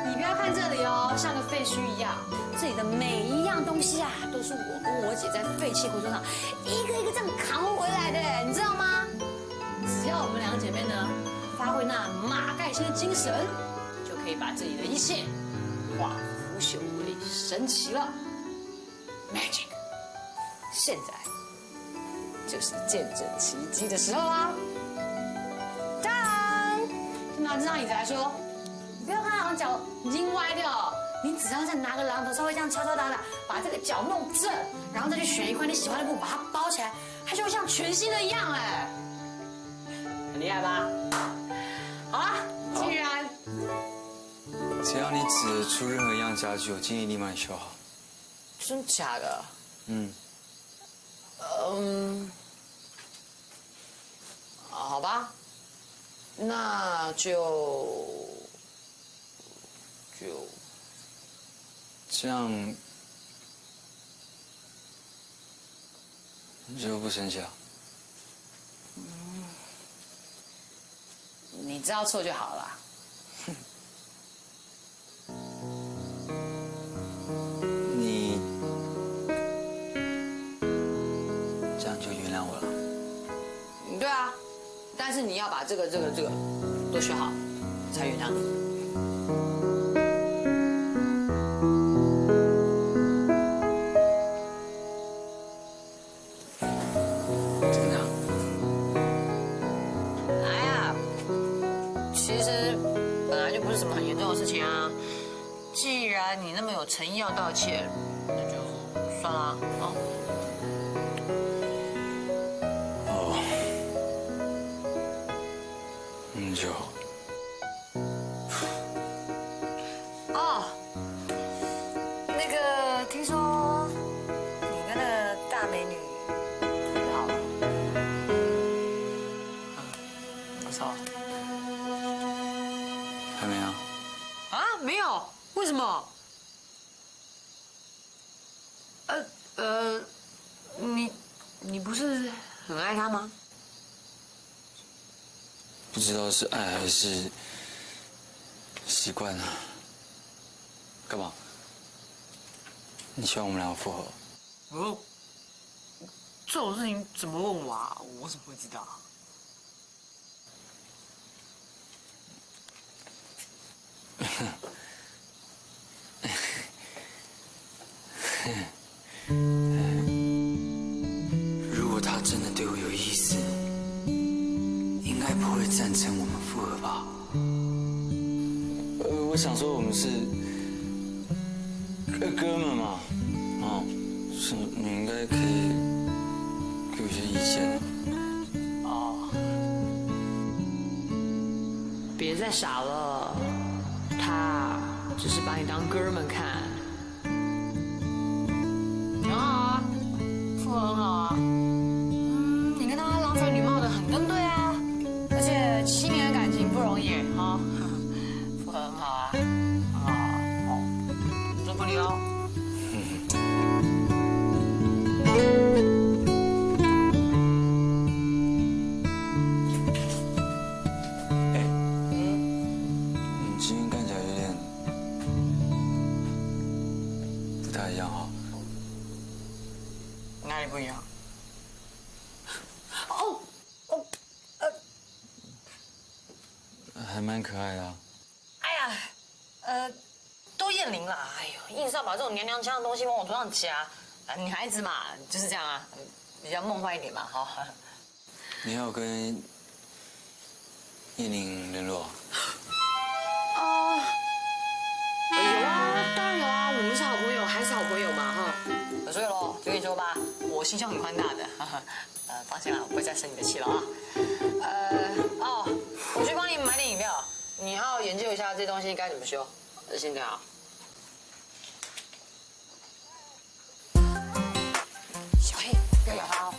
你不要看这里哦，像个废墟一样。这里的每一样东西啊，都是我跟我姐在废弃火车上一个一个这样扛回来的，你知道吗？只要我们两个姐妹呢，发挥那马盖先的精神，就可以把这里的一切化腐朽为神奇了。Magic， 现在就是见证奇迹的时候啦！当，就拿这张椅子来说，你不要看它脚已经歪掉了，你只要再拿个榔头稍微这样敲敲打打，把这个脚弄正，然后再去选一块你喜欢的布把它包起来，它就会像全新的一样哎，很厉害吧？好啦，既然只要你指得出任何一样家具，我建议立马修好。真假的？嗯。好吧，那就这样，你就不生气了？你知道错就好了。你这样就原谅我了？对啊，但是你要把这个都学好，才原谅你。既然你那么有诚意要道歉，那就算了啊。哦，就哦，那个听说你跟那个大美女很好了，不错。还没啊？啊，没有。为什么？你不是很爱他吗？不知道是爱还是习惯啊？干嘛？你希望我们两个复合？哦，这种事情怎么问我啊？我怎么会知道？如果他真的对我有意思，应该不会赞成我们复合吧？我想说我们是哥们嘛，是你应该可以给我一些意见啊。哦，别再傻了，他只是把你当哥们看。很好啊，复合很好啊。你跟他郎才女貌的很登对啊，而且7年的感情不容易哈，复合很好啊，很好啊，祝福你哦。你今天看起来有点不太一样哈。哪里不一样？还蛮可爱的啊。哎呀，都验龄了，哎呦，硬是要把这种娘娘腔的东西往我头上夹，女孩子嘛就是这样啊，比较梦幻一点嘛，哈。你还有跟叶宁联络？有啊，当然有啊，我们是好朋友，还是好朋友嘛，哈。所以喽，就跟你说吧，我心胸很宽大的，放心啦，我不会再生你的气了啊。我去帮你买点饮料，你还要研究一下这东西该怎么修，先这样。小黑，不要咬它哦。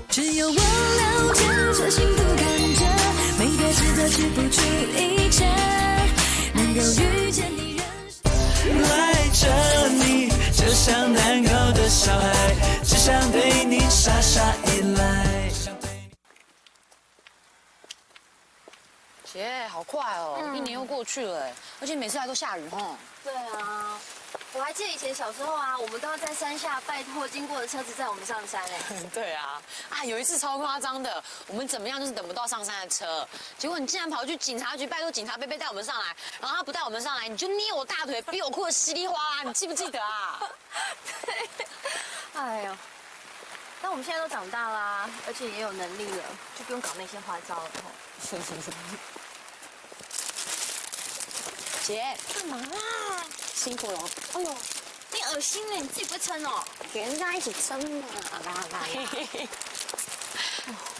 只有我了解这幸福感觉，美得值得去付出一切，能够遇见你赖着你，就像难搞的小孩，只想对你傻傻依赖。姐，好快哦，1年又过去了，而且每次来都下雨哈。对啊，我还记得以前小时候啊，我们都要在山下拜托经过的车子载我们上山哎。对啊，有一次超夸张的，我们怎么样就是等不到上山的车，结果你竟然跑去警察局拜托警察贝贝带我们上来，然后他不带我们上来，你就捏我大腿，逼我哭得稀里哗啦，你记不记得啊？对，哎呦，但我们现在都长大啦，而且也有能力了，就不用搞那些花招了。姐，干嘛啦？辛苦了。哎呦，你恶心呢！你自己不会撑哦？给人家一起撑嘛，来。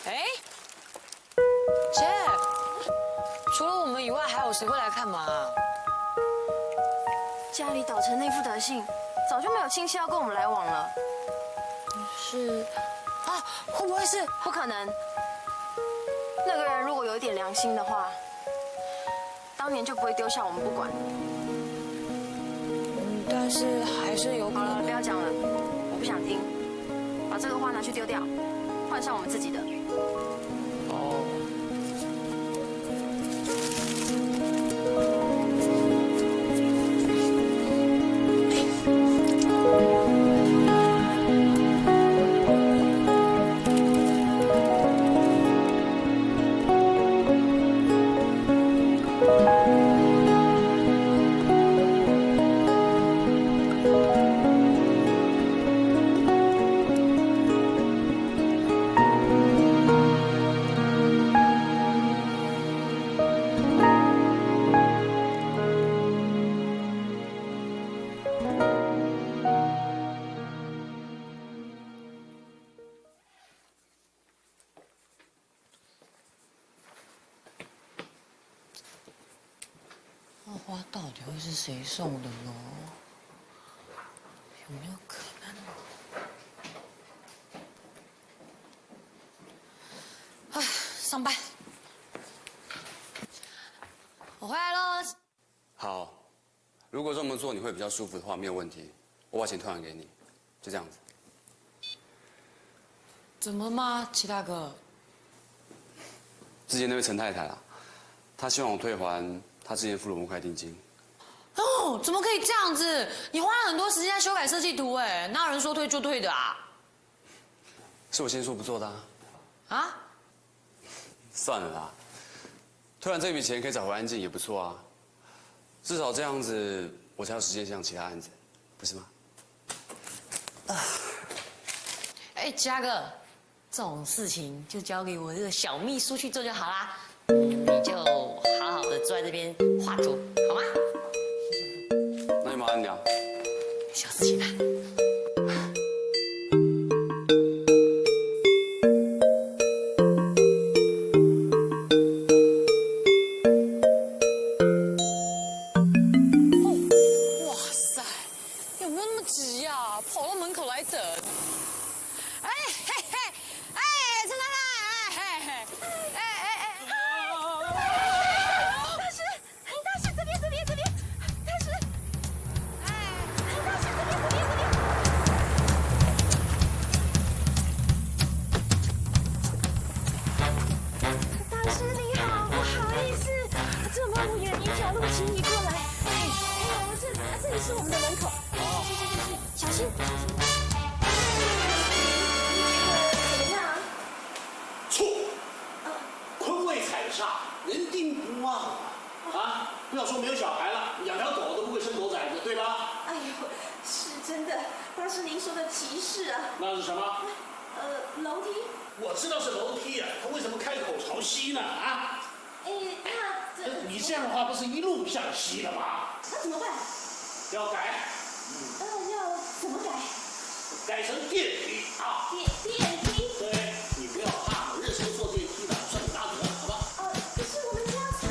哎，姐，除了我们以外，还有谁会来看嘛？家里倒成那副德性，早就没有亲戚要跟我们来往了。是啊，会不会是？不可能。那个人如果有一点良心的话，当年就不会丢下我们不管。但是还是有可能。好了，不要讲了，我不想听。把这个花拿去丢掉，换上我们自己的。哦。花到底会是谁送的呢？有没有可能？哎，上班。我回来了。好，如果这么做你会比较舒服的话，没有问题，我把钱退还给你，就这样子。怎么了吗，齐大哥？之前那位陈太太啊，她希望我退还她之前付了5块定金。哦，怎么可以这样子？你花了很多时间在修改设计图，哎，哪有人说退就退的啊？是我先说不做的啊。啊？算了啦，退完这笔钱可以找回安静也不错啊。至少这样子，我才有时间想其他案子，不是吗？哎，嘉哥，这种事情就交给我这个小秘书去做就好啦。你就好好的坐在这边画图，好吗？那就麻烦你啊。小事情啊。哇塞，有没有那么急呀？跑到门口来等。哎嘿嘿，哎，陈太太，哎嘿嘿，哎。大师，这边，大师，哎，大师这边。大师你好，不好意思，这么远一条路，请你过来。哎，这里是我们的门口。是，小心。错，坤位踩得煞，人丁不旺啊！不要说没有小孩了，养条狗都不会生狗崽子，对吧？哎呦，是真的，大师您说的极是啊。那是什么？楼梯。我知道是楼梯啊，他为什么开口朝西呢？啊？你这样的话不是一路向西了吗？那怎么办？要改。要怎么改？改成电梯啊！电梯。对，你不要怕，我认识坐电梯的，算你大哥，好吧？可是我们家才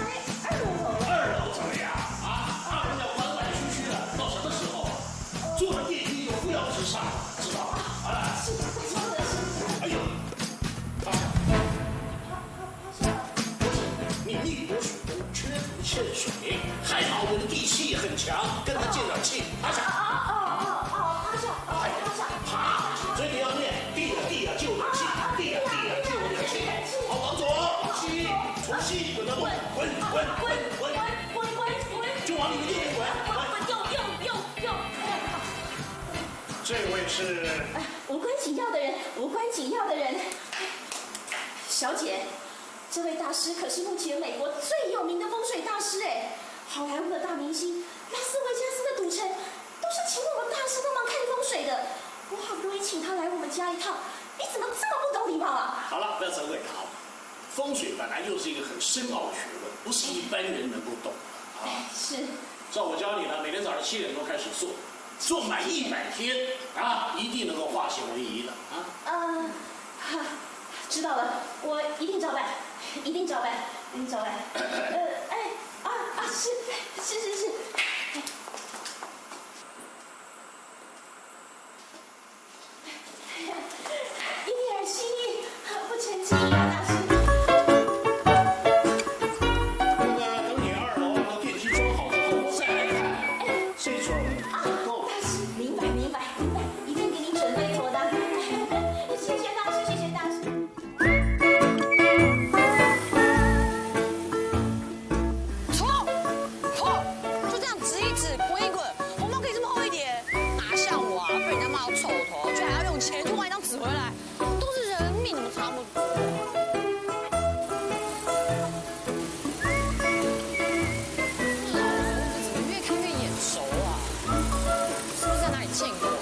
2楼。2楼怎么样啊？2楼要弯弯曲曲的，到什么时候啊？坐了电梯就扶摇直上，知道吗？是他说的是。哎呦，你命多水多，缺土欠水，还好我的地气也很强，跟他借点气，趴下。爬，所以你要念地呀就点气，地呀就点气。好，往左，往西，从西滚到东，滚，就往你的右边滚，右。这位是无关紧要的人。小姐，这位大师可是目前美国最有名的风水大师哎，好莱坞的大明星，拉斯维加斯的赌城，都是请我们大师帮忙看风水的。我好不容易请他来我们家一趟，你风水本来就是一个很深奥的学问，不是一般人能够懂的啊。是。照我教你呢，每天早上7点钟开始做，做满100天啊，一定能够化险为夷的啊。知道了，我一定照办，一定照办，一定照办。是。一定很细腻，不成器啊，大师。等你2楼的电梯装好之后再来看，这准够。大师，明白，一定给你准备妥当。谢谢大师，谢谢大师。就这样指一指，滚一滚，红包可以这么厚一点？哪像我啊，被人家骂到臭头，却还要用钱去换一张纸回来，都是人命，怎么差不多？老头子怎么越看越眼熟啊？是不是在哪里见过啊？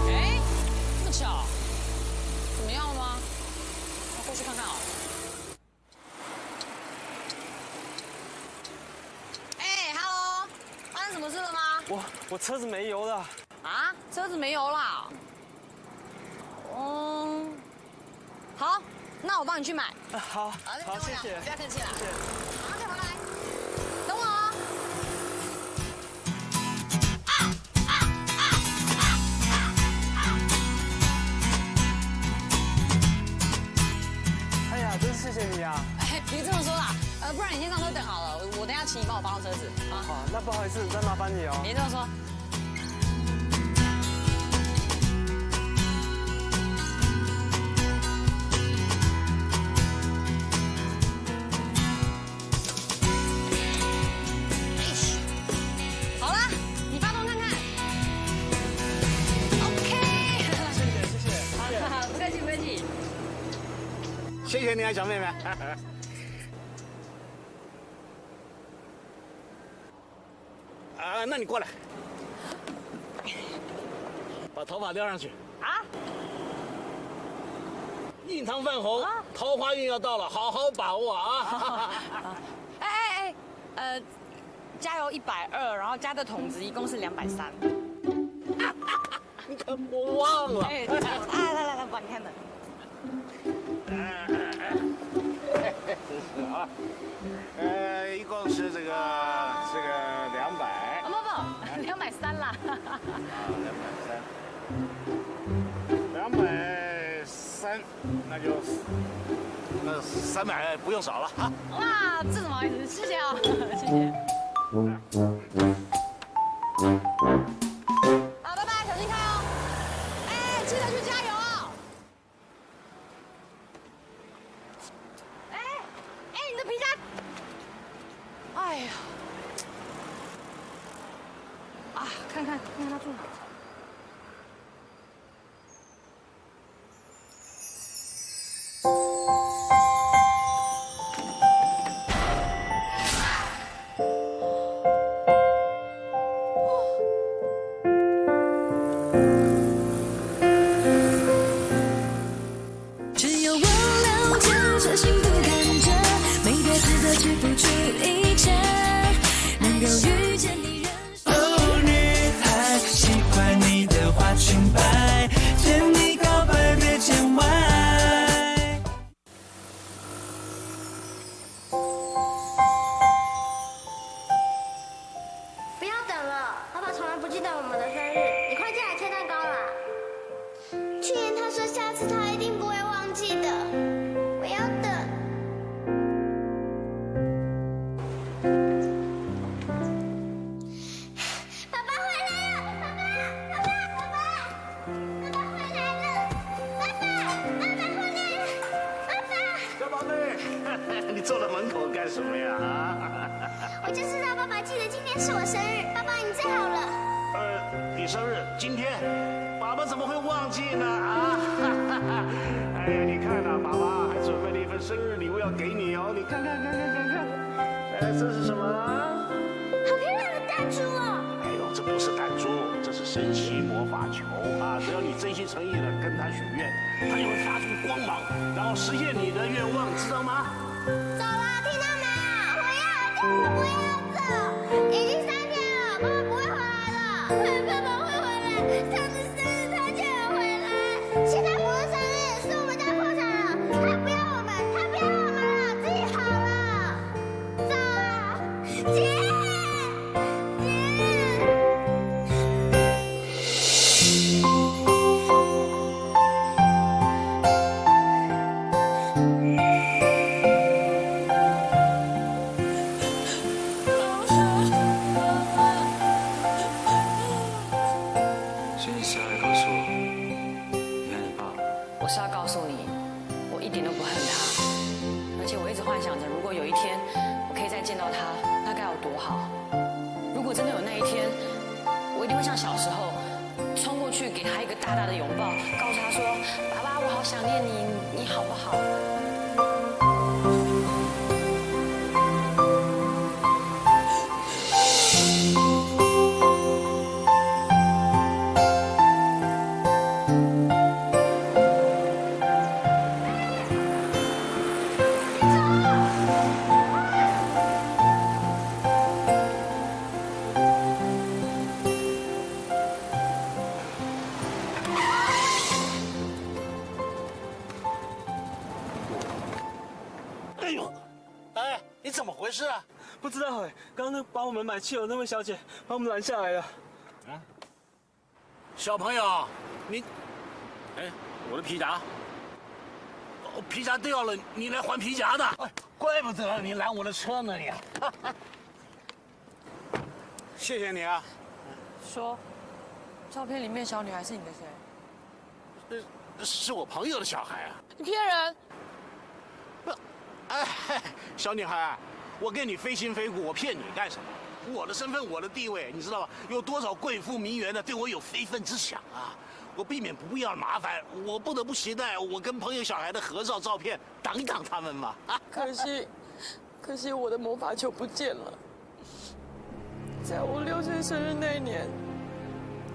哎，这么巧，怎么样了吗？过去看看啊。Hello， 发生什么事了吗？我车子没油了。啊，车子没油啦。好，那我帮你去买。好，谢谢。不要客气了。马上就回来。等我哦。哎呀，真是谢谢你啊！别这么说啦，不然你先上车等好了，我等一下请你帮我放上车子啊。好，那不好意思，再麻烦你哦。别这么说。好啦，你发动看看。OK。谢谢。不客气，不客气。谢谢你啊，小妹妹。那你过来，把头发撩上去啊！印堂泛红，桃花运要到了，好好把握啊！加油120，然后加的筒子一共是230。你可我忘了。来，帮你开门。啊，一共是这个200。不，230啦。230，那300不用少了啊。哇，这怎么好意思？谢谢啊，谢谢。好，拜拜，小心开哦。记得去加油哦。你的皮夹。哎呀。看看他住哪。只有我了解这幸福感觉，没别值得去付出一切，能够遇见你。女孩喜欢你的花裙摆，见你告白别见外。不要等了，爸爸从来不记得我们的生日，你快进来切蛋糕啦。去年他说下次他一定不会忘记的，我要等。爸爸回来了，爸爸回来了，爸爸回来了，小宝贝，你坐在门口干什么呀？啊？我就是让爸爸记得今天是我生日，爸爸你最好了。你生日今天，爸爸怎么会忘记呢？啊！哎呀，你看呐，爸爸还准备了一份生日礼物要给你哦，你看。这是什么？好漂亮的弹珠哦！哎呦，这不是弹珠，这是神奇魔法球啊，只要你真心诚意的跟他许愿，他就会发出光芒，然后实现你的愿望，知道吗？走啊，听到没有？我要就是不要走，已经3天了，妈妈不会回来了。爸爸会回来，上次生日他就有回来，现在不是生日，是我们家破产了，他不要我们，他不要我们了，自己好了。走啊，姐。所以你是要来告诉我，你爱你爸？我是要告诉你，我一点都不恨他，而且我一直幻想着，如果有一天我可以再见到他，那该有多好。如果真的有那一天，我一定会像小时候冲过去给他一个大大的拥抱，告诉他说：“爸爸，我好想念你，你好不好？”哎呦，哎，你怎么回事啊？不知道哎，刚刚那帮我们买汽油那位小姐把我们拦下来了。啊，小朋友，你，哎，我的皮夹，哦，皮夹掉了，你来还皮夹的？哎，怪不得你拦我的车呢，你。谢谢你啊。说，照片里面小女孩是你的谁？是我朋友的小孩啊。你骗人！哎，小女孩，我跟你非亲非故，我骗你干什么？我的身份，我的地位，你知道吧？有多少贵妇名媛的对我有非分之想啊！我避免不必要的麻烦，我不得不携带我跟朋友小孩的合照照片挡一挡他们嘛。可惜我的魔法球不见了。在我6岁生日那一年，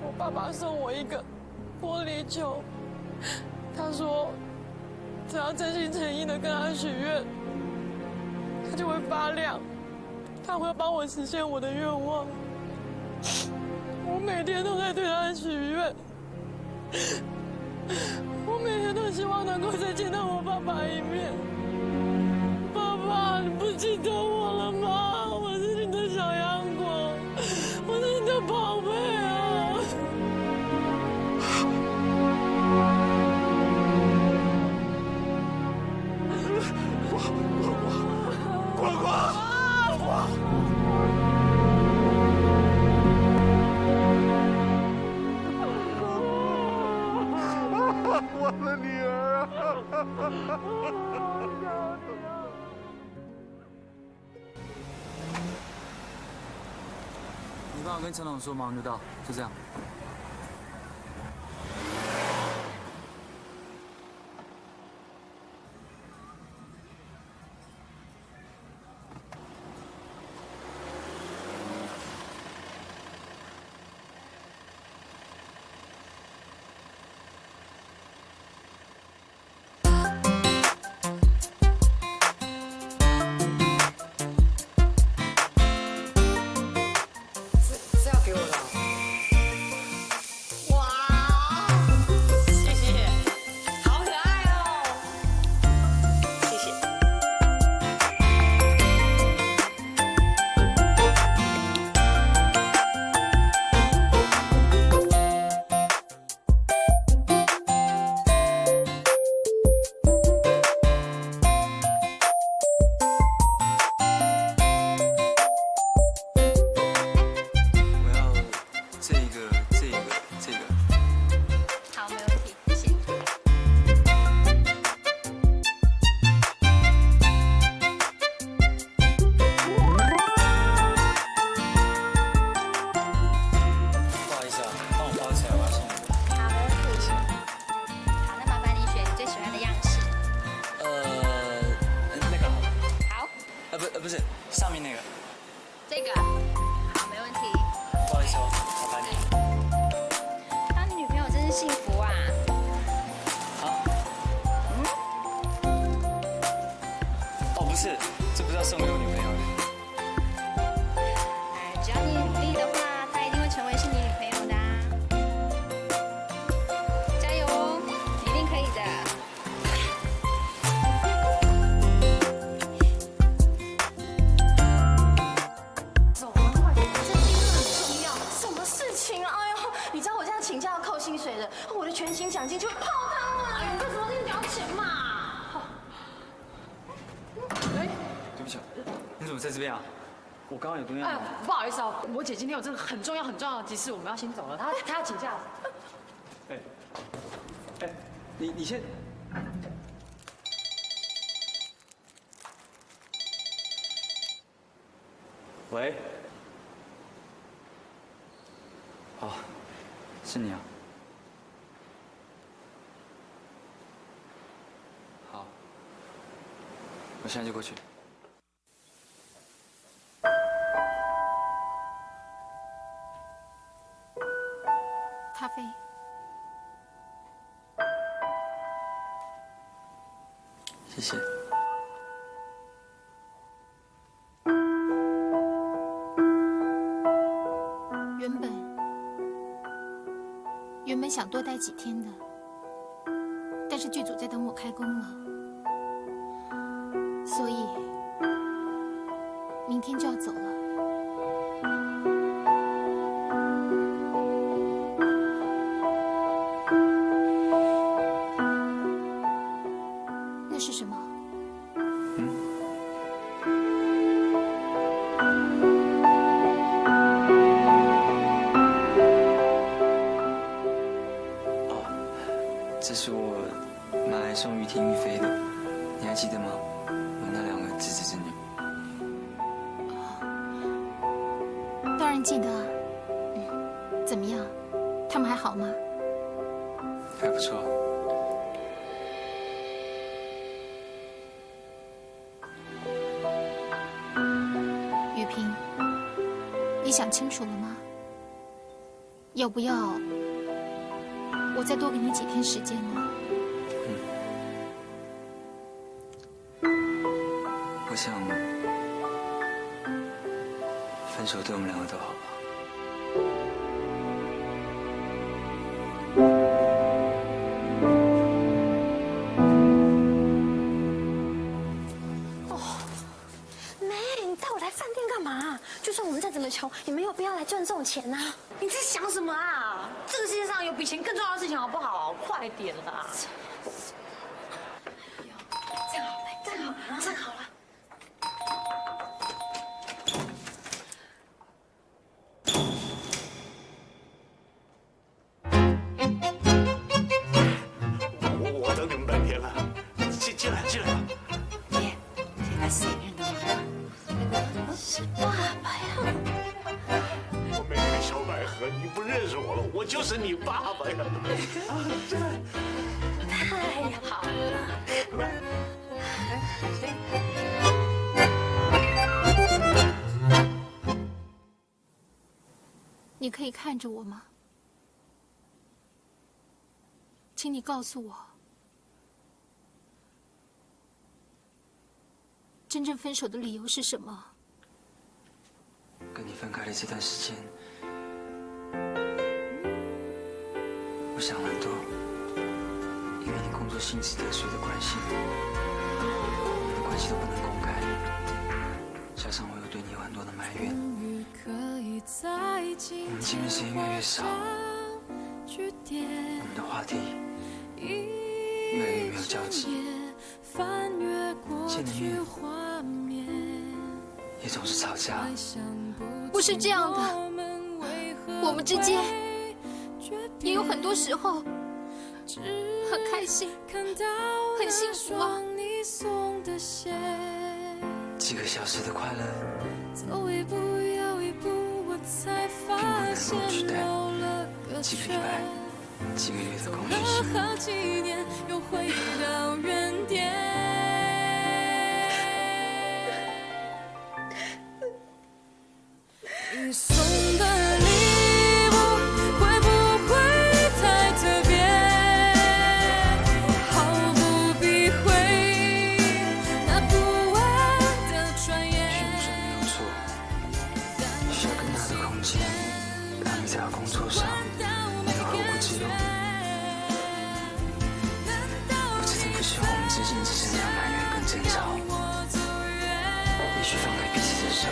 我爸爸送我一个玻璃球，他说，只要真心诚意的跟他许愿，它就会发亮，他会帮我实现我的愿望。我每天都在对他许愿，我每天都希望能够再见到我爸爸一面。爸爸，你不记得我了吗？我是你的小阳光，我是你的宝贝啊！滚滚！我的女儿啊！你帮我跟陈总说，马上就到，就这样。是要给我的啊。不是上面那个。这个好，没问题。不好意思哦，麻烦你。幸福啊！哦，不是，这不是要送给我女朋友的。只要你努力的话，她一定会成为是你女朋友的啊！加油哦，你一定可以的。走了，快点，这今天很重要，什么事情啊？哎呦，你知道我这样请假要扣薪水的，我的全勤奖金就泡汤了。哎，你干什么这么屌钱嘛？对不起，你怎么在这边啊？我刚刚有东西。不好意思哦，我姐今天有这个很重要的急事，我们要先走了。她要请假。你先。喂。哦，是你啊。好，我现在就过去。咖啡。谢谢。原本想多待几天的，但是剧组在等我开工了，所以明天就要走了。那是什么？这是我买来送玉婷玉飞的，你还记得吗？我那2个侄子侄女。当然记得啊。怎么样？他们还好吗？还不错。玉萍，你想清楚了吗？要不要我再多给你几天时间呢？我想分手对我们2个都好吧。你带我来饭店干嘛？就算我们再怎么穷，也没有必要来赚这种钱啊！你在想什么啊？这个世界上有比钱更重要的事情，好不好？快点啦！站好了，站好了，站好了。我等你们半天了，进来。姐，他是谁认得吗？是爸爸呀！我妹妹小百合，你不认识我了，我就是你爸爸呀！太好了！你可以看着我吗？请你告诉我，真正分手的理由是什么？跟你分开的这段时间，我想很多，因为你工作性质特殊的关系，我们的关系都不能公开，加上我又对你有很多的埋怨，我们见面时间越来越少，我们的话题越来越没有交集，见了面也总是吵架。不是这样的，我们之间也有很多时候很开心，很幸福啊。几个小时的快乐，并不能够取代几个礼拜、几个月的空虚心。你送的礼物会不会太特别？需要更大的空间，让你在工作上能够后顾之忧。我真的不希望我们之间只剩下埋怨跟争吵，也许放开彼此的手。